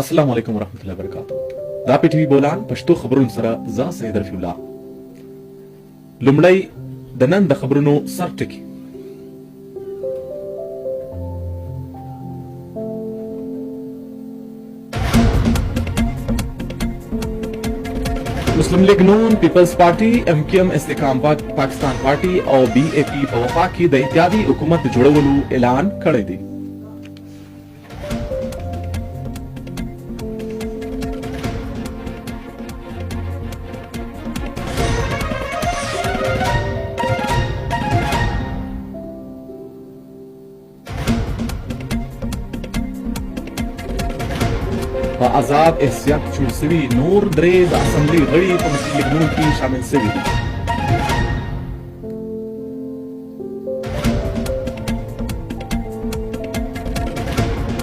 السلام علیکم ورحمۃ اللہ وبرکاتہ. دا پی ټي وي بولان پښتو خبرونو سره زه سید رفیع الله. لومړی د نن د خبرونو سر ټکی. مسلم لیگ نون، پیپلز پارټي، ایم کیو ایم، استحکام پاکستان پارټي او بی اے پی په وفاق کې د اتحادي حکومت جوړولو اعلان کړی دی. په آزاد احتساب جوړ شوي نور درې د اسمبلۍ غړي په مسلم لیگ نون کې شامل شوي دي.